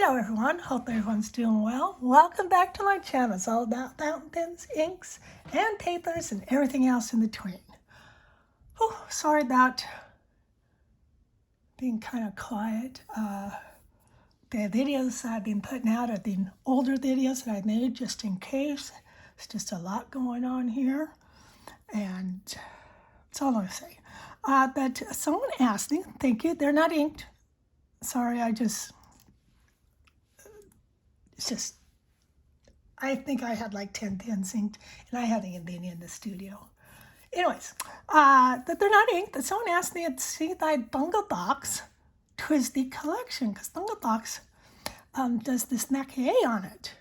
Hello everyone, hope everyone's doing well. Welcome back to my channel. It's all about fountain pens, inks, and papers, and everything else in between. Oh, sorry about being kind of quiet. The videos I've been putting out are the older videos that I made just in case. It's just a lot going on here, and that's all I'm saying. But someone asked me, thank you, they're not inked. Sorry, I think I had like 10 pens inked, and I haven't even been in the studio. Anyways, that they're not inked. That someone asked me to see my Bungubox Twsbi collection, because Bungubox does this Maki-e on it.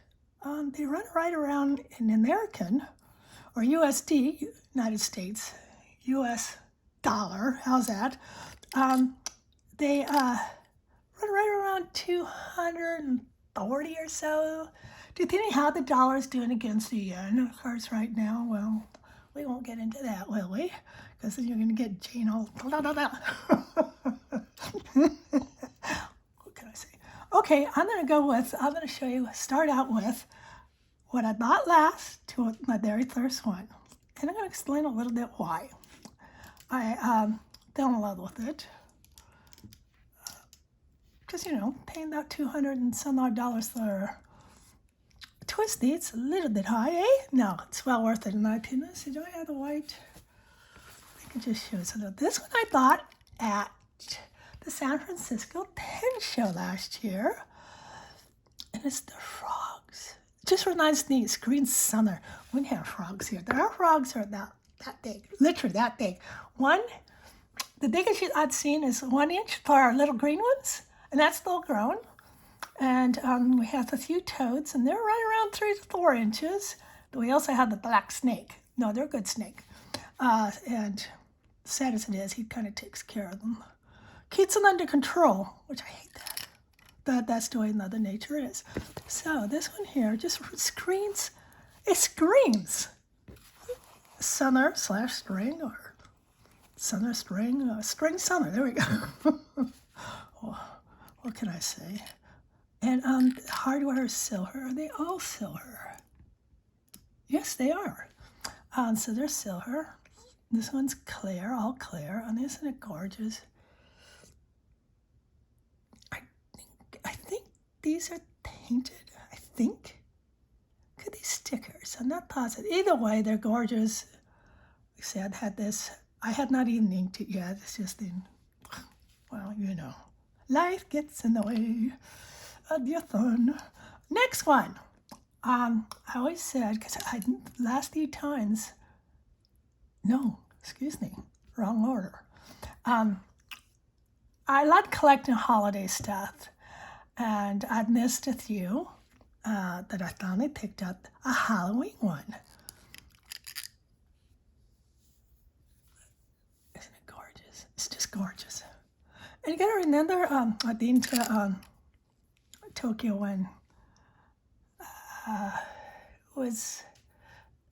They run right around in American, or USD, United States, US dollar, how's that? They run right around 240 or so, depending how the dollar's doing against the yen. Of course, right now, well, we won't get into that, will we? Because then you're going to get Jane all, What can I say? Okay, I'm going to show you, start out with what I bought last to my very first one. And I'm going to explain a little bit why. I fell in love with it. Because, you know, paying about $200 and some odd for Twsbi, it's a little bit high, eh? No, it's well worth it in my opinion. So do I have the white? I can just show you. So this one I bought at the San Francisco Pen Show last year. And it's the frogs. It just reminds me of Green Summer. We have frogs here. Our frogs are about that big, literally that big. The biggest I've seen is 1 inch for our little green ones. And that's still grown. And we have a few toads, and they're right around 3 to 4 inches. But we also have the black snake. No, they're a good snake. And sad as it is, he kind of takes care of them. Keeps them under control, which I hate that. But that's the way Mother Nature is. So this one here just screams, it screams summer/spring, or spring/summer. There we go. What can I say? And hardware is silver. Are they all silver? Yes, they are. So they're silver. This one's clear, all clear. And isn't it gorgeous? I think these are painted. I think. Could be stickers. I'm not positive. Either way, they're gorgeous. Like I said, I had not even inked it yet. It's just well, you know. Life gets in the way of your fun. Next one. I always said, because last few times, no, excuse me, wrong order. I like collecting holiday stuff, and I've missed a few that I finally picked up a Halloween one. Isn't it gorgeous? It's just gorgeous. And you gotta remember, I've been to Tokyo when it was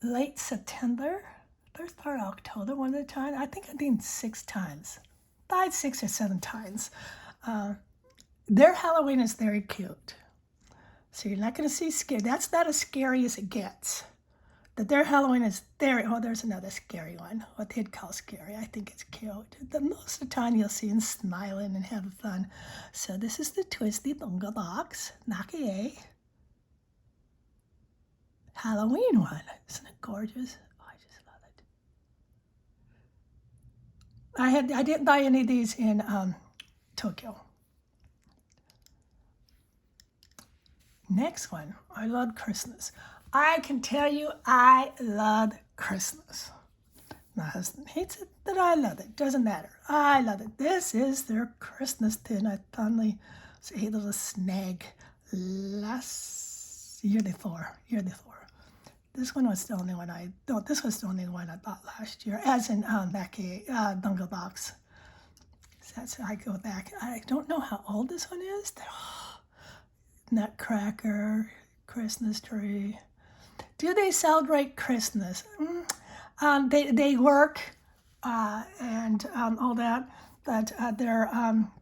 late September, first part of October, one of the time. I think I've been 6 times, 5, 6, or 7 times. Their Halloween is very cute. So you're not gonna see scary. That's not as scary as it gets. But their Halloween is there's another scary one. What they'd call scary. I think it's cute. Most of the time you'll see them smiling and having fun. So this is the Twsbi Bungubox Maki-e Halloween one. Isn't it gorgeous? Oh, I just love it. I didn't buy any of these in Tokyo. Next one. I love Christmas. I can tell you I love Christmas. My husband hates it, but I love it. Doesn't matter. I love it. This is their Christmas pin I finally was able to snag year before. This one was the only one this was the only one I bought last year, as in Maki-e Bungubox. So that's I go back. I don't know how old this one is. Nutcracker, Christmas tree. Do they celebrate Christmas? They work and all that, but their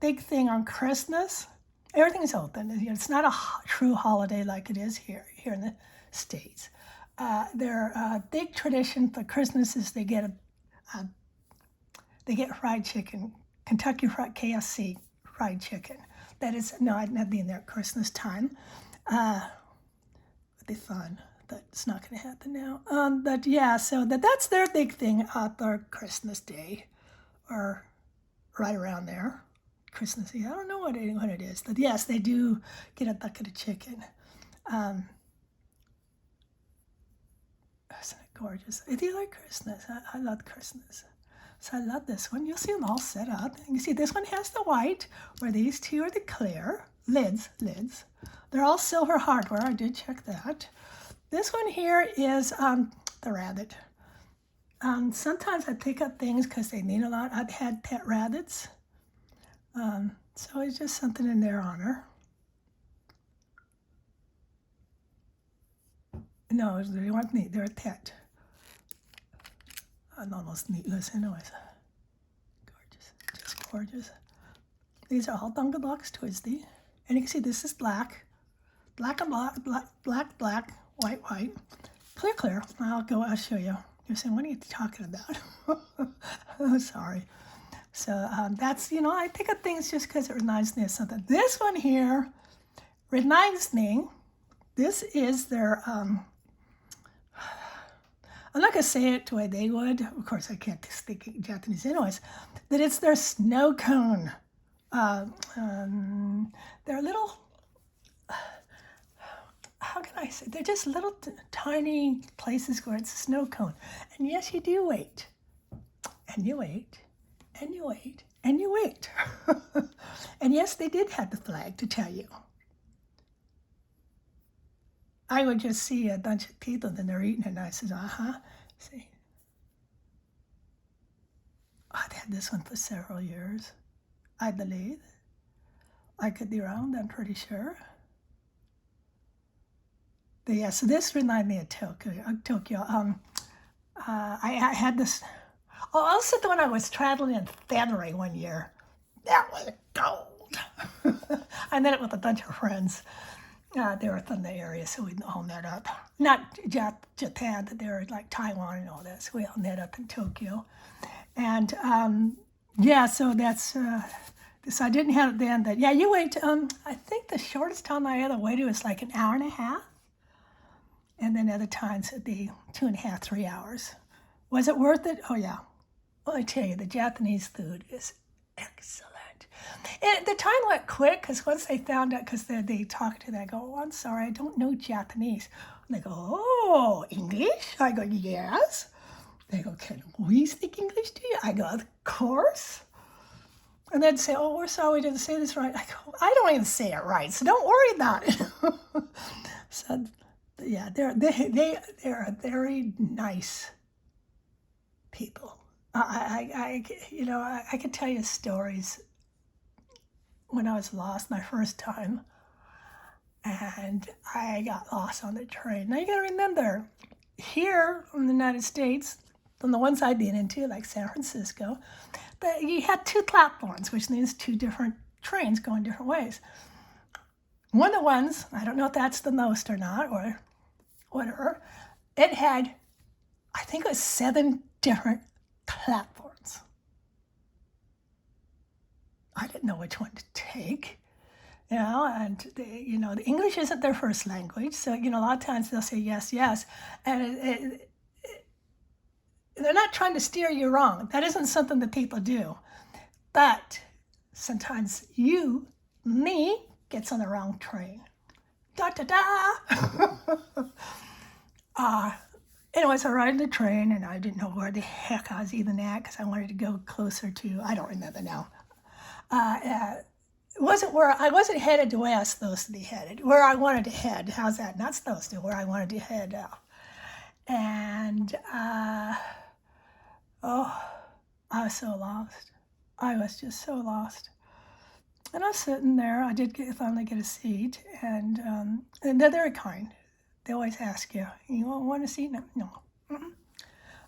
big thing on Christmas Everything's open. It's not a true holiday like it is here in the States. Their big tradition for Christmas is they get fried chicken, Kentucky Fried KFC fried chicken. That is not being there at Christmas time. It'd be fun. That's not going to happen now. But yeah, so that's their big thing at their Christmas Day, or right around there. Christmas Eve. I don't know what it is, but yes, they do get a bucket of chicken. Isn't it gorgeous? Do you like Christmas? I love Christmas. So I love this one. You'll see them all set up. You can see this one has the white, where these two are the clear lids. They're all silver hardware. I did check that. This one here is the rabbit. Sometimes I pick up things because they need a lot. I've had pet rabbits. So it's just something in their honor. No, they weren't neat. They're a pet. I'm almost neatless anyways. Gorgeous. Just gorgeous. These are all Bungubox Twsbi. And you can see this is black. Black and black, white. Clear. I'll show you. You're saying, what are you talking about? Oh, sorry. So that's, I pick up things just because it reminds me of something. This one here reminds me, this is their, I'm not going to say it the way they would. Of course, I can't speak Japanese anyways. But it's their snow cone. They're little, how can I say? They're just little tiny places where it's a snow cone. And yes, you do wait. And you wait. And you wait, and you wait. And yes, they did have the flag to tell you. I would just see a bunch of people and they're eating it, and I said, see. I've had this one for several years, I believe. I could be wrong, I'm pretty sure. But yeah, so this reminded me of Tokyo. I had this. Oh, also when I was traveling in February one year, that was gold. I met it with a bunch of friends. They were from the area, so we all met up. Not Japan, but they were like Taiwan and all that. So we all met up in Tokyo. And yeah, so that's, so I didn't have it then. But yeah, you wait, I think the shortest time I ever waited was like an hour and a half. And then other times it'd be 2.5, 3 hours. Was it worth it? Oh yeah. Well, I tell you, the Japanese food is excellent. And the time went quick because once they found out, because they talked to them, I go, oh, I'm sorry, I don't know Japanese. And they go, oh, English? I go, yes. They go, can we speak English to you? I go, of course. And they'd say, oh, we're sorry we didn't say this right. I go, I don't even say it right, so don't worry about it. So, yeah, they're a very nice people. I could tell you stories when I was lost my first time, and I got lost on the train. Now you gotta remember, here in the United States, from the ones I've been into, like San Francisco, that you had 2 platforms, which means 2 different trains going different ways. One of the ones, I don't know if that's the most or not, or whatever, it had, I think it was 7 different platforms. I didn't know which one to take, and the English isn't their first language, so a lot of times they'll say yes, and they're not trying to steer you wrong. That isn't something that people do, but sometimes me, gets on the wrong train. Da da da. Anyways, I ride the train, and I didn't know where the heck I was even at because I wanted to go closer to, I don't remember now. It wasn't where, I wasn't headed to where I was supposed to be headed, where I wanted to head. How's that? Not supposed to, where I wanted to head out. And, I was so lost. I was just so lost. And I was sitting there. I did finally get a seat, and they're very kind. They always ask you, you want a seat? No.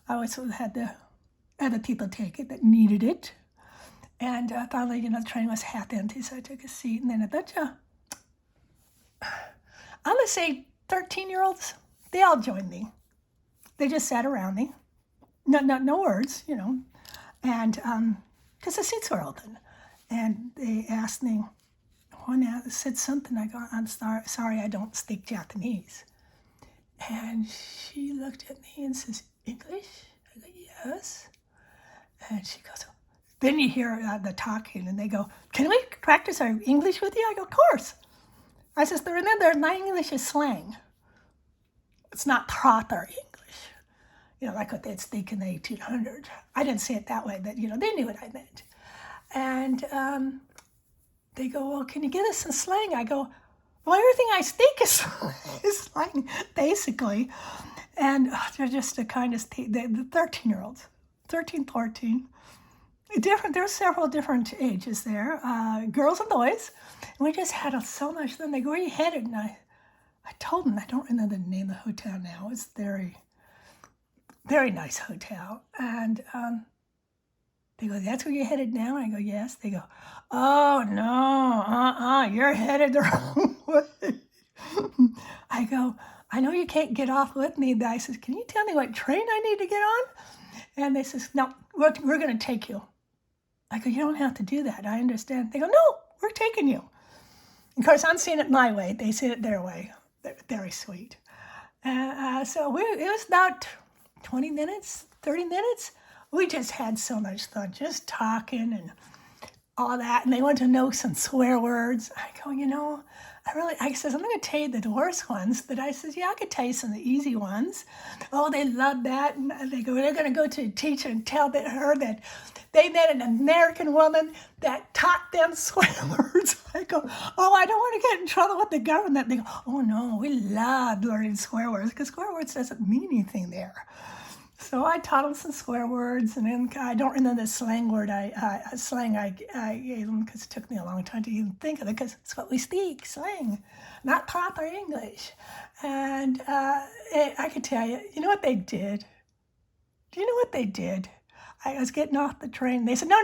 I always had the other people take it that needed it. And finally, the train was half empty, so I took a seat. And then a bunch of, I'm going to say 13-year-olds, they all joined me. They just sat around me. No words, And because the seats were open. And they asked me, one said something. I go, I'm sorry, I don't speak Japanese. And she looked at me and says, English? I go, yes. And she goes, then you hear the talking, and they go, can we practice our English with you? I go, of course. I says, remember, my English is slang. It's not proper English. Like what they'd speak in the 1800s. I didn't say it that way, but, they knew what I meant. And they go, well, can you give us some slang? I go, well, everything I speak is slang, basically. And they're just the kindest, the 13-year-olds, 13, 14. There's several different ages there, girls and boys. And we just had so much fun. They go, where are you headed? And I told them, I don't remember the name of the hotel now. It's very, very nice hotel. And they go, that's where you're headed now? I go, yes. They go, oh, no, you're headed the wrong way. I go, I know you can't get off with me, but I says, can you tell me what train I need to get on? And they says, no, we're going to take you. I go, you don't have to do that. I understand. They go, no, we're taking you. Of course, I'm seeing it my way. They see it their way. They're very sweet. So it was about 20 minutes, 30 minutes. We just had so much fun, just talking and all that. And they wanted to know some swear words. I go, I says, I'm going to tell you the worst ones. But I says, yeah, I could tell you some of the easy ones. Oh, they love that. And they go, they're going to go to a teacher and tell her that they met an American woman that taught them swear words. I go, oh, I don't want to get in trouble with the government. They go, oh, no, we love learning swear words because swear words doesn't mean anything there. So I taught them some swear words, and then I don't remember the slang word I gave them because it took me a long time to even think of it because it's what we speak, slang, not proper English. And I could tell you, you know what they did? Do you know what they did? I was getting off the train. They said, no.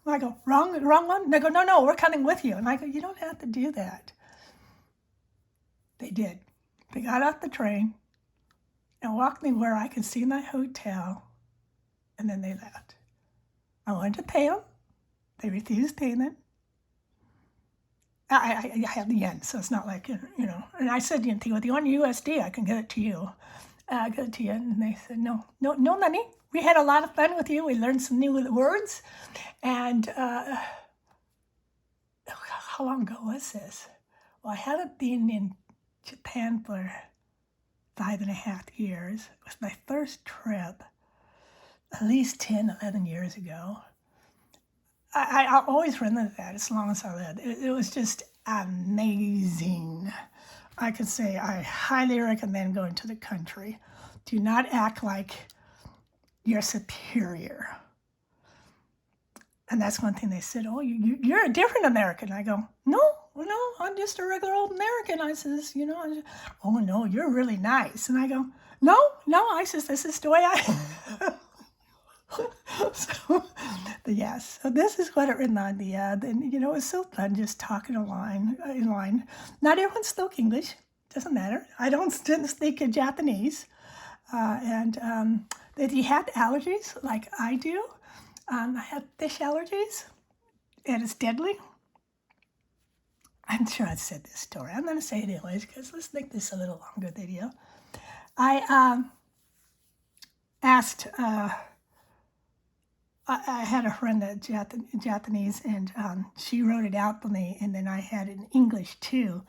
I go, wrong one? They go, no, we're coming with you. And I go, you don't have to do that. They did. They got off the train and walked me where I could see my hotel, and then they left. I wanted to pay them. They refused payment. I have the yen, so it's not like, And I said, if you want USD, I can get it to you. Get it to you. And they said, no money. We had a lot of fun with you. We learned some new words. And how long ago was this? Well, I haven't been in Japan for 5.5 years. It was my first trip, at least 10, 11 years ago. I'll always remember that as long as I lived. It was just amazing. I could say I highly recommend going to the country. Do not act like you're superior. And that's one thing they said, oh, you're a different American. I go, no, I'm just a regular old American. I says, oh, no, you're really nice. And I go, no, I says, this is the way I So this is what it reminded me of. And, it was so fun just talking in line. Not everyone spoke English. Doesn't matter. Didn't speak Japanese. And if you have allergies like I do, I have fish allergies, and it's deadly. I'm sure I've said this story. I'm going to say it anyways because let's make this a little longer video. I asked, I had a friend that's Japanese, and she wrote it out for me, and then I had it in English too.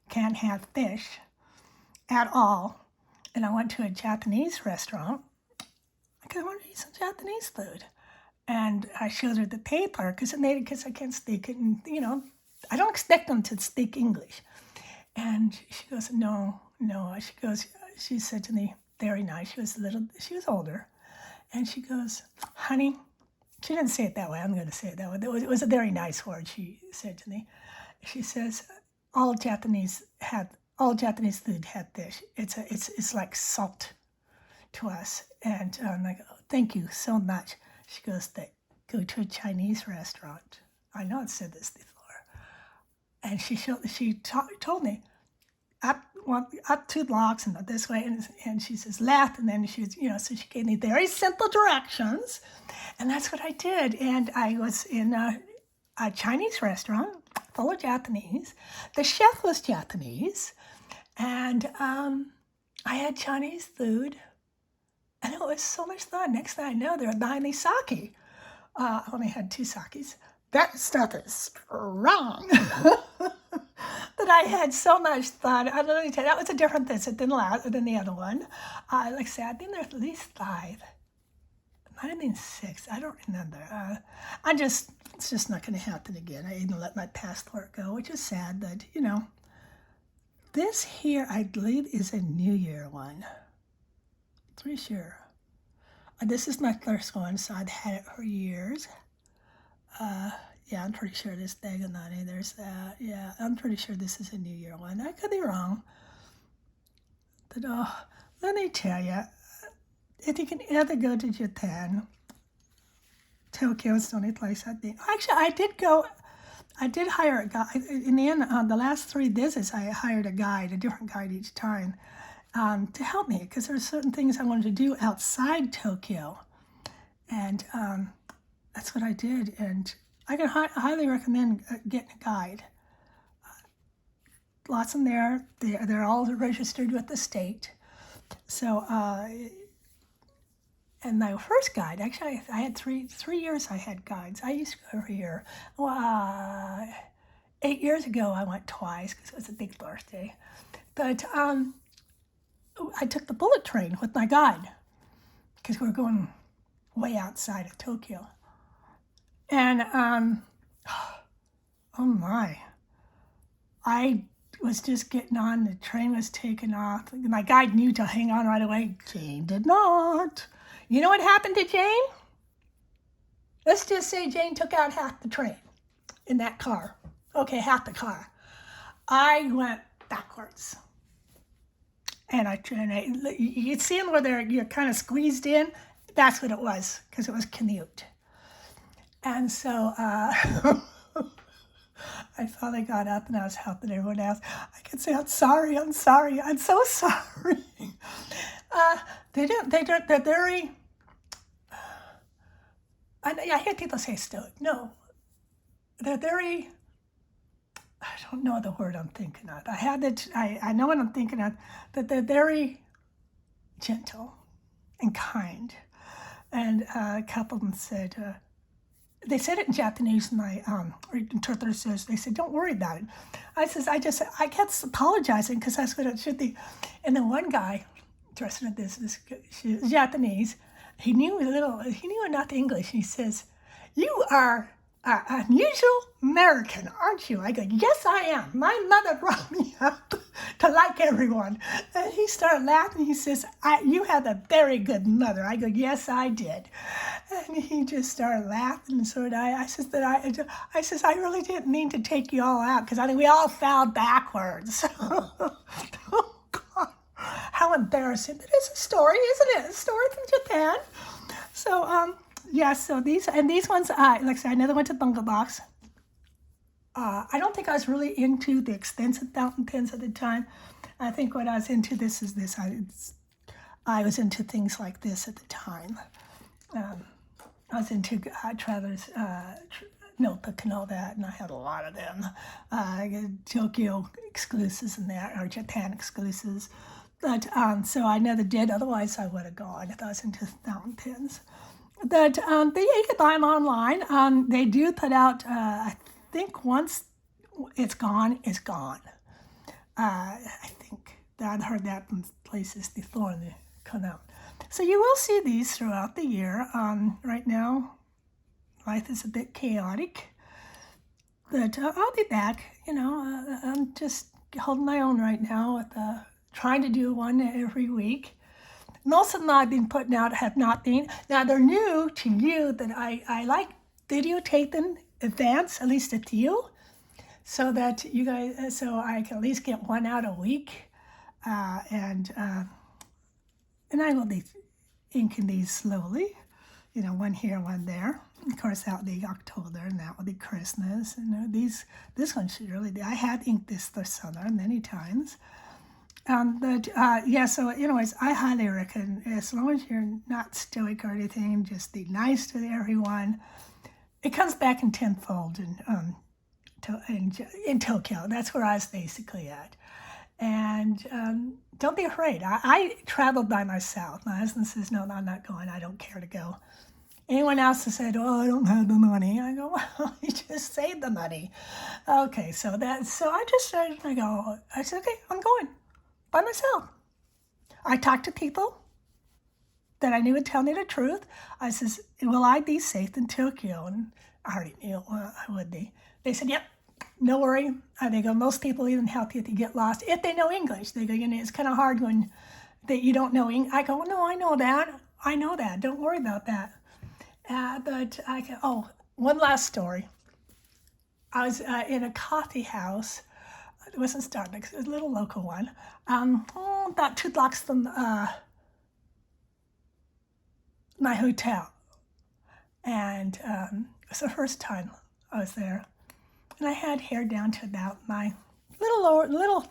Can't have fish at all. And I went to a Japanese restaurant because I wanted to eat some Japanese food. And I showed her the paper because I can't speak it. And, I don't expect them to speak English. And she goes, no. She said to me, very nice. She was older. And she goes, honey, she didn't say it that way. I'm going to say it that way. It was a very nice word she said to me. She says, all Japanese food have fish. It's like salt to us. And I'm like, oh, thank you so much. She goes, the go to a Chinese restaurant. I know I've said this before. And told me, up 2 blocks and this way, and she says left, and then so she gave me very simple directions, and that's what I did. And I was in a Chinese restaurant full of Japanese. The chef was Japanese, and I had Chinese food, and it was so much fun. Next thing I know, they were buying me sake. I only had 2 sakes. That stuff is strong. But I had so much fun. I don't know, that was a different visit than the other one. Like I said, I've been there at least 5. It might have been 6. I don't remember. It's just not going to happen again. I even let my passport go, which is sad. But, this here, I believe, is a New Year one. Pretty sure. This is my first one, so I've had it for years. Yeah, I'm pretty sure this Dagonani, there's that. Yeah, I'm pretty sure this is a New Year one. I could be wrong. But let me tell you, if you can ever go to Japan, Tokyo is the only place I've been. Actually, I did hire a guide. In the end, the last 3 visits, I hired a different guide each time, to help me, because there are certain things I wanted to do outside Tokyo. And that's what I did. And I can highly recommend getting a guide. Lots of them there. They're all registered with the state. So, and my first guide, actually, I had 3 years I had guides. I used to go every year. 8 years ago, I went twice because it was a big birthday. But I took the bullet train with my guide because we were going way outside of Tokyo. And, oh my, I was just getting on, the train was taking off. My guide knew to hang on right away. Jane did not. You know what happened to Jane? Let's just say Jane took out half the train in that car. Okay, half the car. I went backwards. And you see them where you're kind of squeezed in? That's what it was, because it was commute. And so I finally got up and I was helping everyone else. I could say, I'm sorry, I'm so sorry. They're very, I hear people say stoic. No, they're very, I don't know the word I'm thinking of. I know what I'm thinking of, but they're very gentle and kind. And a couple of them said, they said it in Japanese, my interpreter says, they said, don't worry about it. I kept apologizing because that's what it should be. And then one guy, dressed in this Japanese, he knew enough English. He says, you are unusual American, aren't you? I go, yes, I am. My mother brought me up to like everyone. And he started laughing. He says, you have a very good mother. I go, yes, I did. And he just started laughing, and so did I. I says, I really didn't mean to take you all out, because I think we all fell backwards. Oh, God. How embarrassing. But it's a story, isn't it? A story from Japan. So, yeah, so these ones, like I said, I never went to Bungubox. I don't think I was really into the expensive fountain pens at the time. I think what I was into is this. I was into things like this at the time. I was into Traveler's Notebook and all that, and I had a lot of them. Tokyo exclusives and that, or Japan exclusives. But so I never did. Otherwise, I would have gone if I was into fountain pens. But you can buy them online. They do put out, I think once it's gone, it's gone. I think I've heard that from places before they come out. So you will see these throughout the year. Right now, life is a bit chaotic. But I'll be back. I'm just holding my own right now with trying to do one every week. Most of them I've been putting out have not been. Now, they're new to you that I like videotape in advance, at least a few, so that you guys, so I can at least get one out a week. And I will be inking these slowly, one here, one there. Of course, that would be October, and that would be Christmas. And this one should really be. I had inked this summer many times. So anyways, I highly recommend, as long as you're not stoic or anything, just be nice to everyone. It comes back in tenfold in Tokyo. That's where I was basically at. And don't be afraid. I traveled by myself. My husband says, no, I'm not going. I don't care to go. Anyone else has said, oh, I don't have the money. I go, well, you just saved the money. Okay, so I just started, I said, okay, I'm going by myself. I talked to people that I knew would tell me the truth. I says, will I be safe in Tokyo? And I already knew I would be. They said, yep, no worry. They go, most people even help you if you get lost, if they know English. They go, it's kind of hard when you don't know English. I go, no, I know that. I know that. Don't worry about that. One last story. I was in a coffee house. It wasn't Starbucks. It was a little local one. About 2 blocks from my hotel. And it was the first time I was there. And I had hair down to about my little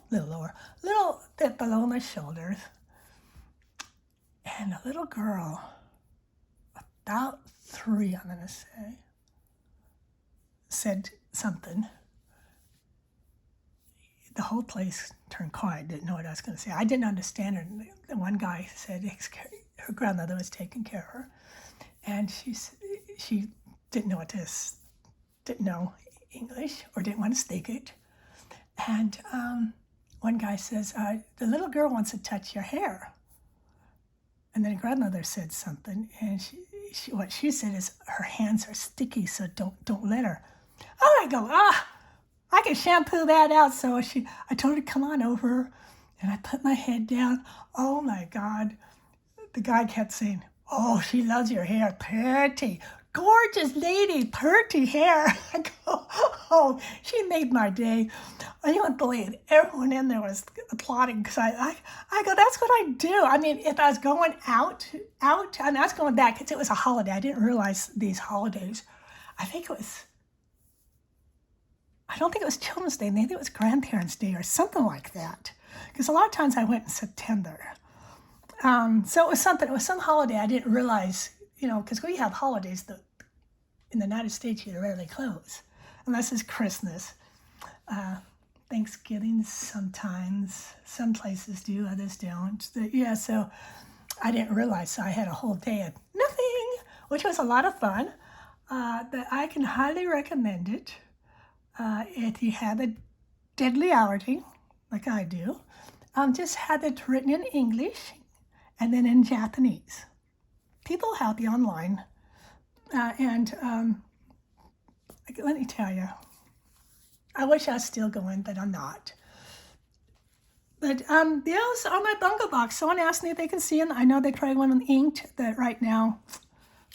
bit below my shoulders. And a little girl, about 3, I'm going to say, said something. The whole place turned quiet, didn't know what I was going to say. I didn't understand her. The one guy said her grandmother was taking care of her. And she didn't know English or didn't want to speak it. And one guy says, the little girl wants to touch your hair. And then grandmother said something, and what she said is, her hands are sticky, so don't let her. Oh, I go, I can shampoo that out. So I told her to come on over, and I put my head down. Oh my God. The guy kept saying, oh, she loves your hair, pretty, gorgeous lady, pretty hair. I go, oh, she made my day. I wouldn't believe it. Everyone in there was applauding because I go, that's what I do. I mean, if I was going out, I was going back because it was a holiday. I didn't realize these holidays. I don't think it was Children's Day. Maybe it was Grandparents' Day or something like that. Because a lot of times I went in September. So it was some holiday I didn't realize, because we have holidays that in the United States you rarely close, unless it's Christmas. Thanksgiving sometimes, some places do, others don't. So I didn't realize, so I had a whole day of nothing, which was a lot of fun. But I can highly recommend it if you have a deadly allergy, like I do. Just have it written in English and then in Japanese. People help you online. Let me tell you, I wish I was still going, but I'm not. But on my Bungubox, someone asked me if they can see them. I know they tried one inked that right now.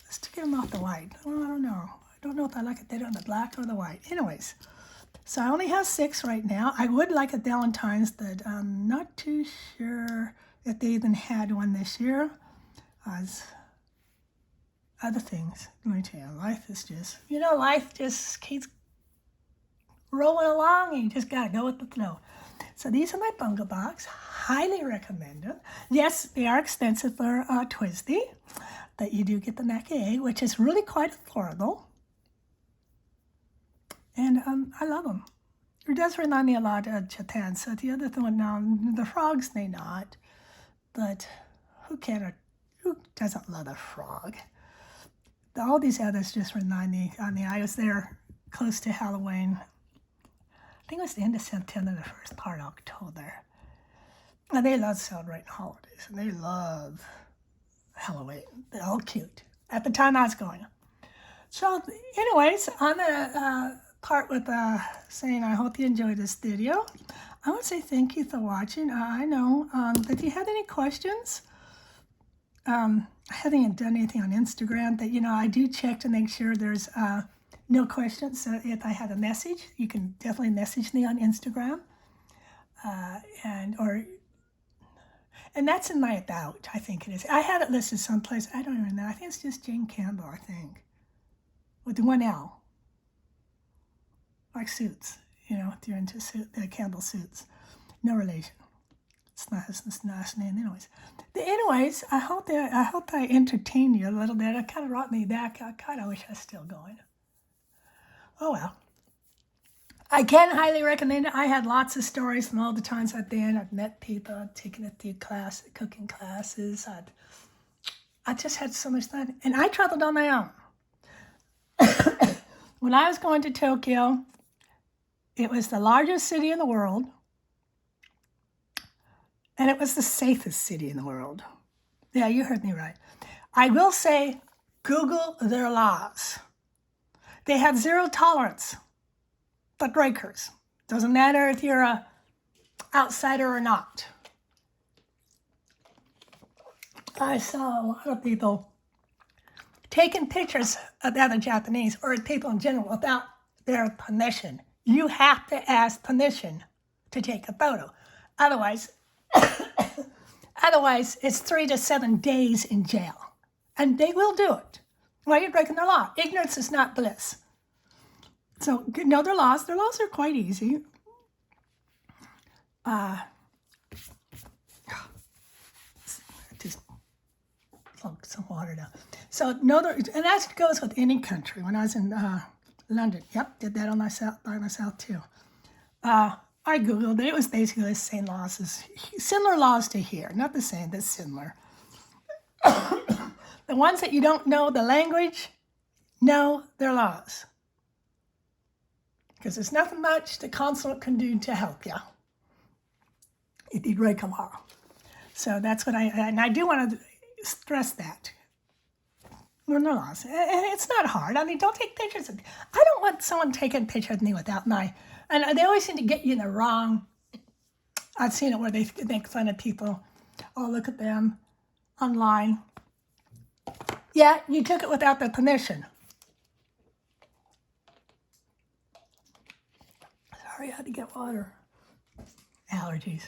Let's get them off the white. Well, I don't know. I don't know if I like it better on the black or the white. Anyways, so I only have 6 right now. I would like a Valentine's, but I'm not too sure if they even had one this year. Other things. Let me tell you, life just keeps rolling along, and you just got to go with the flow. So these are my Bungubox. Highly recommend them. Yes, they are expensive for Twsbi, but you do get the Maki-e, which is really quite affordable. And I love them. It does remind me a lot of Japan. So the other one now, the frogs may not, but who doesn't love a frog? All these others just remind me. I was there close to Halloween. I think it was the end of September, the first part of October. And they love celebrating holidays, and they love Halloween. They're all cute. At the time I was going. So anyways, I'm going to part with saying I hope you enjoyed this video. I want to say thank you for watching. I know that if you had any questions, I haven't done anything on Instagram, but I do check to make sure there's no questions. So if I have a message, you can definitely message me on Instagram. And And that's in my About, I think it is. I had it listed someplace. I don't even know. I think it's just Jane Campbell, I think. With the one L. Like Suits. You know, if you're into Campbell Suits. No relation. It's not his last name, anyways. Anyways, I hope I entertained you a little bit. It kind of brought me back. I kind of wish I was still going. Oh well. I can highly recommend it. I had lots of stories from all the times I've been. I've met people. I've taken a few cooking classes. I just had so much fun, and I traveled on my own. When I was going to Tokyo, it was the largest city in the world. And it was the safest city in the world. Yeah, you heard me right. I will say, Google their laws. They have zero tolerance for breakers. Doesn't matter if you're a outsider or not. I saw a lot of people taking pictures of other Japanese or people in general without their permission. You have to ask permission to take a photo. Otherwise, it's 3 to 7 days in jail. And they will do it. Why are you breaking their law? Ignorance is not bliss. So, know their laws. Their laws are quite easy. Just plunk some water down. So, and that goes with any country. When I was in London, did that by myself too. I Googled it. It was basically the same laws similar laws to here. Not the same, but similar. The ones that you don't know the language, know their laws. Because there's nothing much the consulate can do to help you if you break a law. So that's what I do want to stress that. Learn their laws. And it's not hard. I mean, don't take pictures. I don't want someone taking a picture of me without and they always seem to get you in the wrong. I've seen it where they make fun of people. Oh, look at them online. Yeah, you took it without their permission. Sorry, I had to get water. Allergies.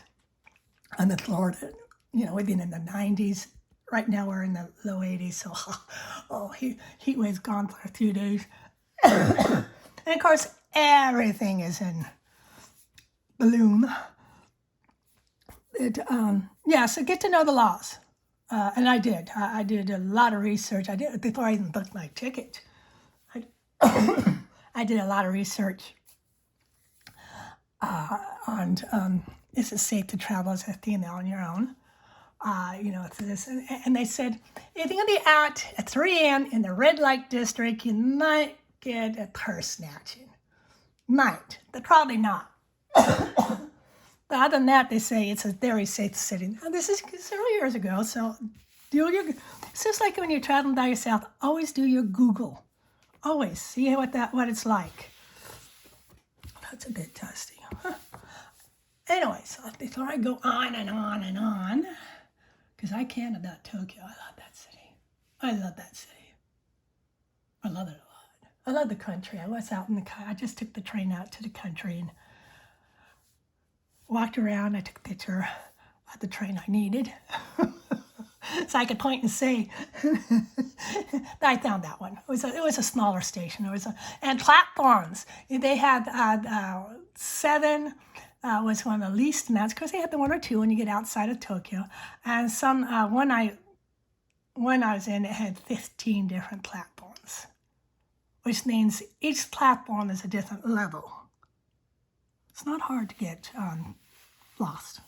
I'm in Florida. You know, we've been in the 90s. Right now we're in the low 80s. So, heat wave's gone for a few days. And of course, everything is in bloom. So get to know the laws. And I did. I did a lot of research. I did before I even booked my ticket. I did a lot of research on is it safe to travel as a female on your own? For this. And they said, if you're going to be out at 3 a.m. in the red light district, you might get a purse snatching. Might, but probably not. But other than that, they say it's a very safe city. Now, this is several years ago, so it's just like when you're traveling by yourself, always do your Google. Always see what it's like. That's a bit dusty. Huh. Anyways, before I go on and on and on, because I can about Tokyo, I love that city. I love that city. I love it a lot. I love the country. I was out in the car. I just took the train out to the country and walked around. I took a picture of the train I needed. So I could point and say, I found that one. It was a smaller station. And platforms. They had 7 was one of the least amounts, because they had the 1 or 2 when you get outside of Tokyo. And when I was in, it had 15 different platforms, which means each platform is a different level. It's not hard to get lost.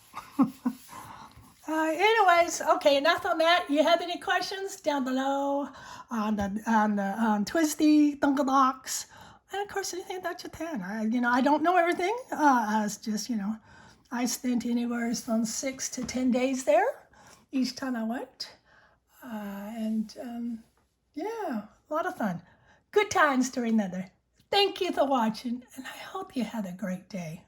Anyways, okay, enough on that. You have any questions down below on Twsbi, Bungubox, and of course anything about Japan. I don't know everything. It's just, I spent anywhere from 6 to 10 days there each time I went, a lot of fun, good times to remember. Thank you for watching, and I hope you have a great day.